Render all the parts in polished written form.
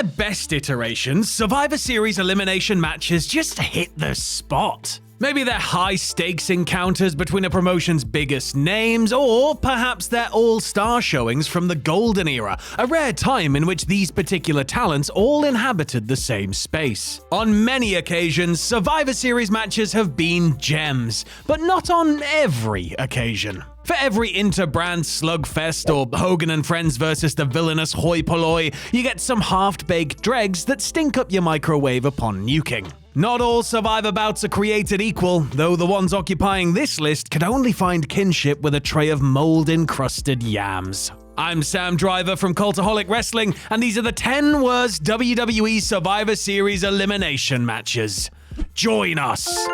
their best iterations, Survivor Series elimination matches just hit the spot. Maybe they're high-stakes encounters between a promotion's biggest names, or perhaps they're all-star showings from the Golden Era, a rare time in which these particular talents all inhabited the same space. On many occasions, Survivor Series matches have been gems, but not on every occasion. For every inter-brand slugfest or Hogan and Friends versus the villainous hoi polloi, you get some half-baked dregs that stink up your microwave upon nuking. Not all Survivor bouts are created equal, though the ones occupying this list could only find kinship with a tray of mold-encrusted yams. I'm Sam Driver from Cultaholic Wrestling, and these are the 10 worst WWE Survivor Series elimination matches. Join us!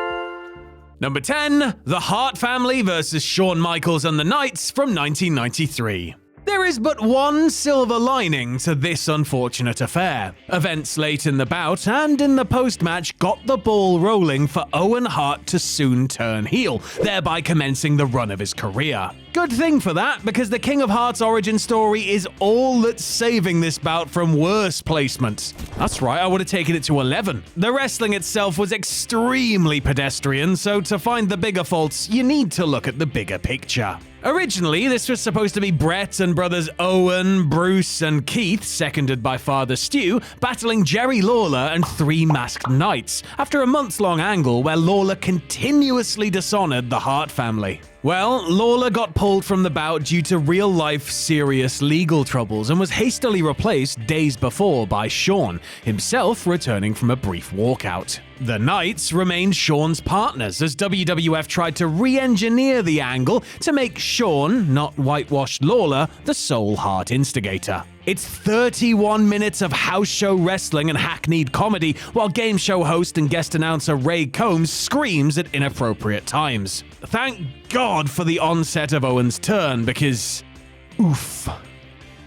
Number 10, the Hart family versus Shawn Michaels and the Knights from 1993. There is but one silver lining to this unfortunate affair. Events late in the bout and in the post-match got the ball rolling for Owen Hart to soon turn heel, thereby commencing the run of his career. Good thing for that, because the King of Hearts origin story is all that's saving this bout from worse placements. That's right, I would have taken it to 11. The wrestling itself was extremely pedestrian, so to find the bigger faults, you need to look at the bigger picture. Originally, this was supposed to be Brett and brothers Owen, Bruce, and Keith, seconded by Father Stu, battling Jerry Lawler and 3 masked knights, after a months-long angle where Lawler continuously dishonored the Hart family. Well, Lawler got pulled from the bout due to real-life serious legal troubles and was hastily replaced days before by Shawn, himself returning from a brief walkout. The Knights remained Shawn's partners as WWF tried to re-engineer the angle to make Shawn, not whitewashed Lawler, the sole Hart instigator. It's 31 minutes of house show wrestling and hackneyed comedy, while game show host and guest announcer Ray Combs screams at inappropriate times. Thank God for the onset of Owen's turn, because oof.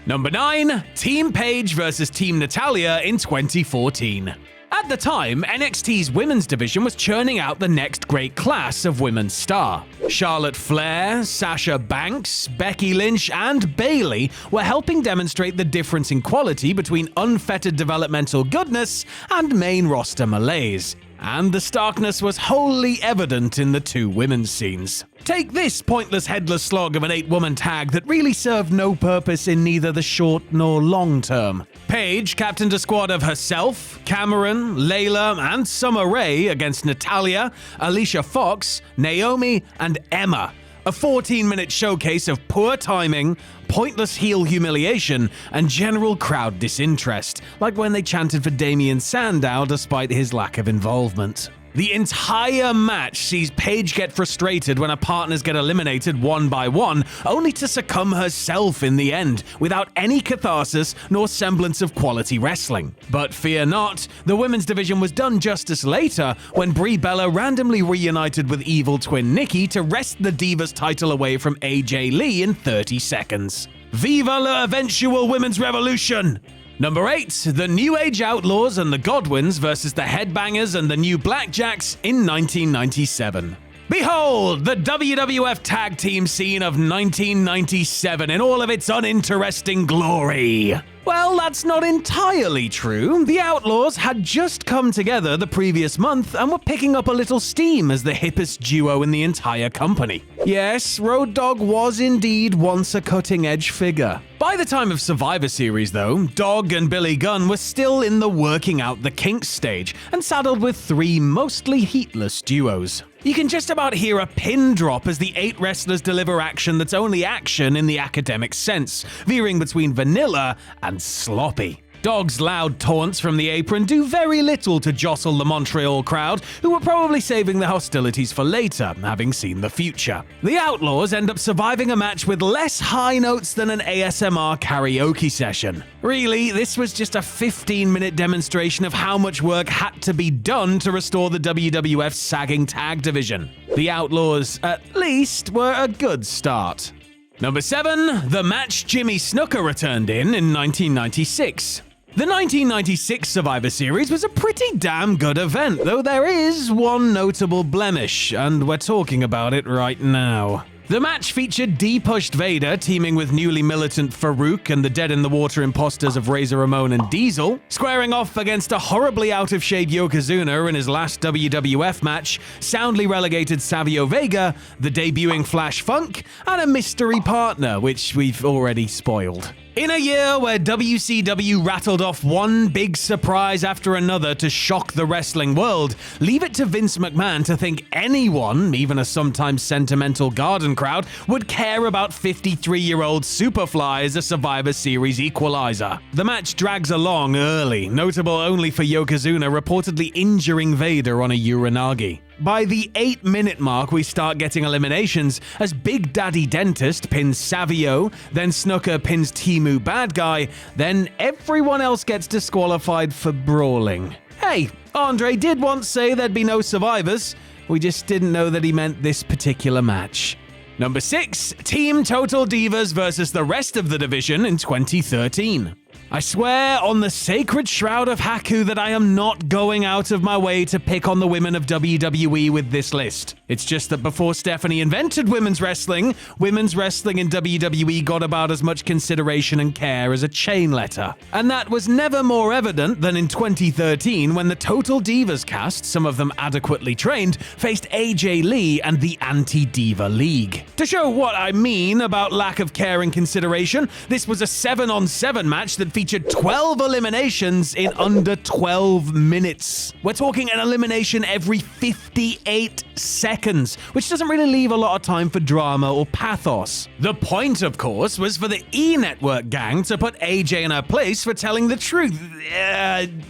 Number 9, Team Paige versus Team Natalya in 2014. At the time, NXT's women's division was churning out the next great class of women's star. Charlotte Flair, Sasha Banks, Becky Lynch, and Bayley were helping demonstrate the difference in quality between unfettered developmental goodness and main roster malaise. And the starkness was wholly evident in the 2 women's scenes. Take this pointless headless slog of an 8-woman tag that really served no purpose in neither the short nor long term. Paige captained a squad of herself, Cameron, Layla, and Summer Rae against Natalya, Alicia Fox, Naomi, and Emma. A 14-minute showcase of poor timing, pointless heel humiliation, and general crowd disinterest, like when they chanted for Damien Sandow despite his lack of involvement. The entire match sees Paige get frustrated when her partners get eliminated one by one, only to succumb herself in the end, without any catharsis nor semblance of quality wrestling. But fear not, the women's division was done justice later when Brie Bella randomly reunited with evil twin Nikki to wrest the Divas title away from AJ Lee in 30 seconds. Viva la eventual women's revolution! Number 8, the New Age Outlaws and the Godwins versus the Headbangers and the New Blackjacks in 1997. Behold, the WWF tag team scene of 1997 in all of its uninteresting glory. Well, that's not entirely true. The Outlaws had just come together the previous month and were picking up a little steam as the hippest duo in the entire company. Yes, Road Dogg was indeed once a cutting-edge figure. By the time of Survivor Series, though, Dogg and Billy Gunn were still in the working out the kinks stage and saddled with 3 mostly heatless duos. You can just about hear a pin drop as the 8 wrestlers deliver action that's only action in the academic sense, veering between vanilla and sloppy. Dogg's loud taunts from the apron do very little to jostle the Montreal crowd, who were probably saving the hostilities for later, having seen the future. The Outlaws end up surviving a match with less high notes than an ASMR karaoke session. Really, this was just a 15-minute demonstration of how much work had to be done to restore the WWF's sagging tag division. The Outlaws, at least, were a good start. Number 7, the match Jimmy Snuka returned in 1996. The 1996 Survivor Series was a pretty damn good event, though there is one notable blemish, and we're talking about it right now. The match featured depushed Vader teaming with newly militant Farouk and the dead-in-the-water imposters of Razor Ramon and Diesel, squaring off against a horribly out-of-shape Yokozuna in his last WWF match, soundly relegated Savio Vega, the debuting Flash Funk, and a mystery partner, which we've already spoiled. In a year where WCW rattled off one big surprise after another to shock the wrestling world, leave it to Vince McMahon to think anyone, even a sometimes sentimental Garden crowd, would care about 53-year-old Superfly as a Survivor Series equalizer. The match drags along early, notable only for Yokozuna reportedly injuring Vader on a Uranagi. By the 8-minute mark, we start getting eliminations as Big Daddy Dentist pins Savio, then Snuka pins Timu Bad Guy, then everyone else gets disqualified for brawling. Hey, Andre did once say there'd be no survivors. We just didn't know that he meant this particular match. Number 6, Team Total Divas versus the rest of the division in 2013. I swear on the sacred shroud of Haku that I am not going out of my way to pick on the women of WWE with this list. It's just that before Stephanie invented women's wrestling in WWE got about as much consideration and care as a chain letter. And that was never more evident than in 2013 when the Total Divas cast, some of them adequately trained, faced AJ Lee and the Anti-Diva League. To show what I mean about lack of care and consideration, this was a 7-on-7 match that featured 12 eliminations in under 12 minutes. We're talking an elimination every 58 seconds, which doesn't really leave a lot of time for drama or pathos. The point, of course, was for the E-Network gang to put AJ in her place for telling the truth,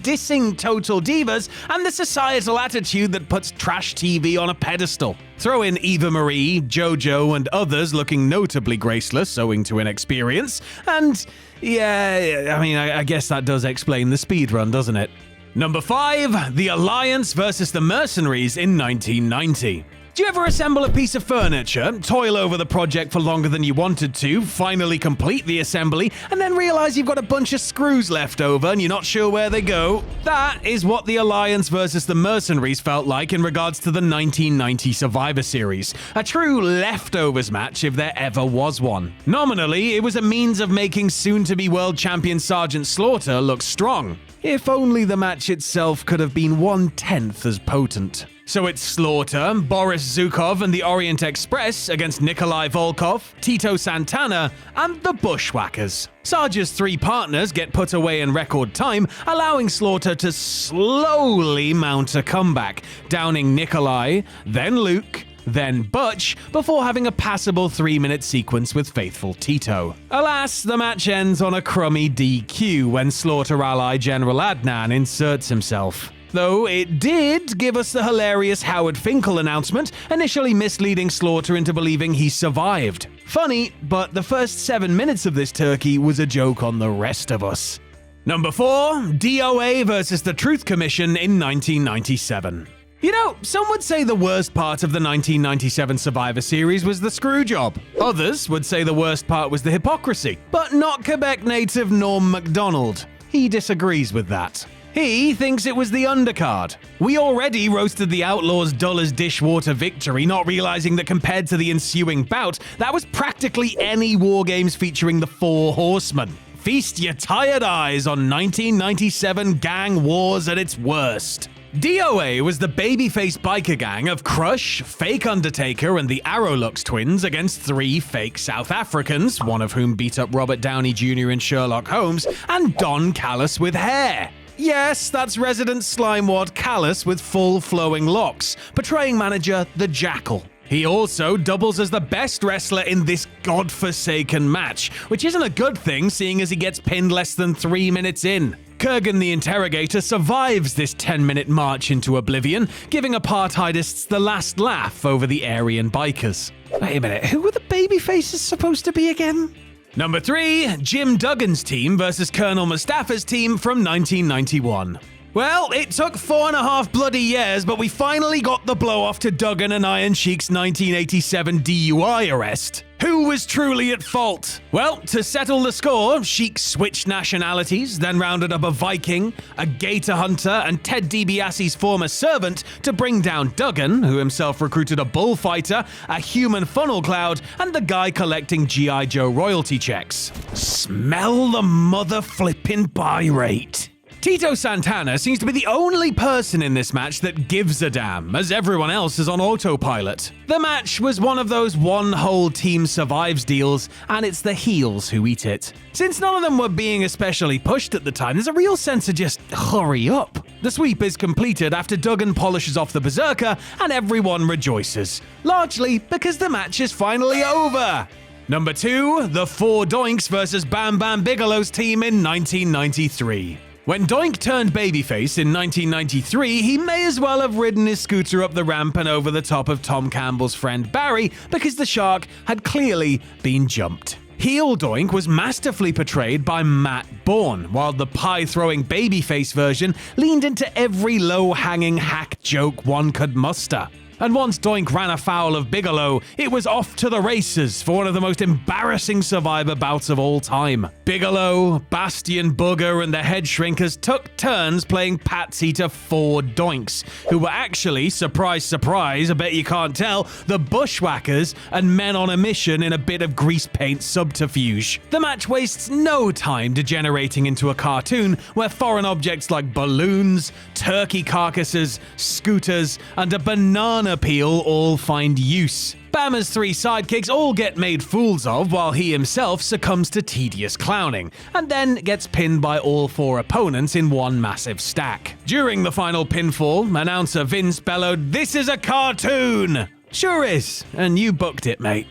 dissing Total Divas, and the societal attitude that puts trash TV on a pedestal. Throw in Eva Marie, JoJo, and others looking notably graceless owing to inexperience, and yeah, I mean, I guess that does explain the speedrun, doesn't it? Number 5, The Alliance versus the Mercenaries in 1990. Do you ever assemble a piece of furniture, toil over the project for longer than you wanted to, finally complete the assembly, and then realize you've got a bunch of screws left over and you're not sure where they go? That is what The Alliance versus the Mercenaries felt like in regards to the 1990 Survivor Series. A true leftovers match if there ever was one. Nominally, it was a means of making soon-to-be world champion Sergeant Slaughter look strong. If only the match itself could have been 1/10 as potent. So it's Slaughter, Boris Zukov and the Orient Express against Nikolai Volkov, Tito Santana, and the Bushwhackers. Sarge's 3 partners get put away in record time, allowing Slaughter to slowly mount a comeback, downing Nikolai, then Luke, then Butch, before having a passable 3-minute sequence with faithful Tito. Alas, the match ends on a crummy DQ when Slaughter ally General Adnan inserts himself. Though it did give us the hilarious Howard Finkel announcement, initially misleading Slaughter into believing he survived. Funny, but the first 7 minutes of this turkey was a joke on the rest of us. Number 4, DOA versus the Truth Commission in 1997. You know, some would say the worst part of the 1997 Survivor Series was the screwjob. Others would say the worst part was the hypocrisy. But not Quebec native Norm MacDonald. He disagrees with that. He thinks it was the undercard. We already roasted the Outlaws' dull-as-dishwater victory, not realizing that compared to the ensuing bout, that was practically any War Games featuring the 4 Horsemen. Feast your tired eyes on 1997 gang wars at its worst. DOA was the babyface biker gang of Crush, Fake Undertaker, and the Arrowlux twins against 3 fake South Africans, one of whom beat up Robert Downey Jr. in Sherlock Holmes, and Don Callis with hair. Yes, that's resident slimewad Callis with full flowing locks, portraying manager The Jackal. He also doubles as the best wrestler in this godforsaken match, which isn't a good thing seeing as he gets pinned less than 3 minutes in. Kurgan the Interrogator survives this 10-minute march into oblivion, giving apartheidists the last laugh over the Aryan bikers. Wait a minute, who were the babyfaces supposed to be again? Number 3, Jim Duggan's team versus Colonel Mustafa's team from 1991. Well, it took 4.5 bloody years, but we finally got the blow-off to Duggan and Iron Sheik's 1987 DUI arrest. Who Who was truly at fault? Well, to settle the score, Sheik switched nationalities, then rounded up a Viking, a gator hunter, and Ted DiBiase's former servant to bring down Duggan, who himself recruited a bullfighter, a human funnel cloud, and the guy collecting G.I. Joe royalty checks. Smell the mother-flippin' buy rate. Tito Santana seems to be the only person in this match that gives a damn, as everyone else is on autopilot. The match was one of those one whole team survives deals, and it's the heels who eat it. Since none of them were being especially pushed at the time, there's a real sense of just hurry up. The sweep is completed after Duggan polishes off the Berserker, and everyone rejoices, largely because the match is finally over. Number 2, the 4 Doinks versus Bam Bam Bigelow's team in 1993. When Doink turned babyface in 1993, he may as well have ridden his scooter up the ramp and over the top of Tom Campbell's friend Barry, because the shark had clearly been jumped. Heel Doink was masterfully portrayed by Matt Bourne, while the pie-throwing babyface version leaned into every low-hanging hack joke one could muster. And once Doink ran afoul of Bigelow, it was off to the races for one of the most embarrassing Survivor bouts of all time. Bigelow, Bastion Booger, and the Head Shrinkers took turns playing patsy to 4 Doinks, who were actually, surprise, surprise, I bet you can't tell, the Bushwhackers and men on a mission in a bit of grease paint subterfuge. The match wastes no time degenerating into a cartoon where foreign objects like balloons, turkey carcasses, scooters, and a banana peel all find use. Bama's 3 sidekicks all get made fools of while he himself succumbs to tedious clowning, and then gets pinned by all 4 opponents in one massive stack. During the final pinfall, announcer Vince bellowed, "This is a cartoon!" Sure is, and you booked it, mate.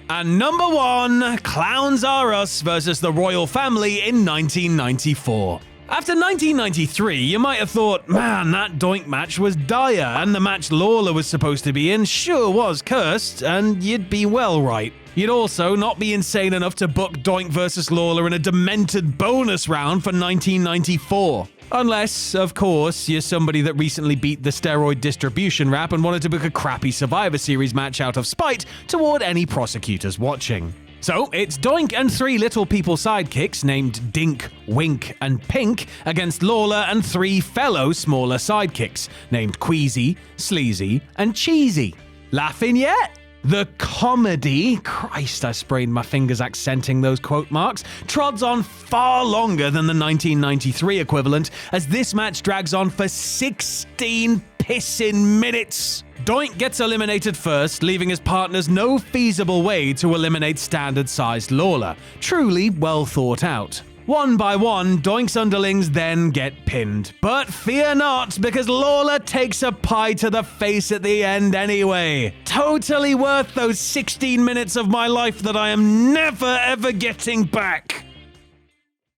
And number 1, Clowns Are Us versus the Royal Family in 1994. After 1993, you might have thought, man, that Doink match was dire, and the match Lawler was supposed to be in sure was cursed, and you'd be well right. You'd also not be insane enough to book Doink versus Lawler in a demented bonus round for 1994. Unless, of course, you're somebody that recently beat the steroid distribution rap and wanted to book a crappy Survivor Series match out of spite toward any prosecutors watching. So, it's Doink and 3 little people sidekicks named Dink, Wink, and Pink against Lawler and 3 fellow smaller sidekicks named Queasy, Sleazy, and Cheesy. Laughing yet? The comedy, Christ, I sprained my fingers accenting those quote marks, trods on far longer than the 1993 equivalent, as this match drags on for 16 pissing minutes. Doink gets eliminated first, leaving his partners no feasible way to eliminate standard-sized Lawler. Truly well thought out. One by one, Doink's underlings then get pinned. But fear not, because Lawler takes a pie to the face at the end anyway. Totally worth those 16 minutes of my life that I am never ever getting back.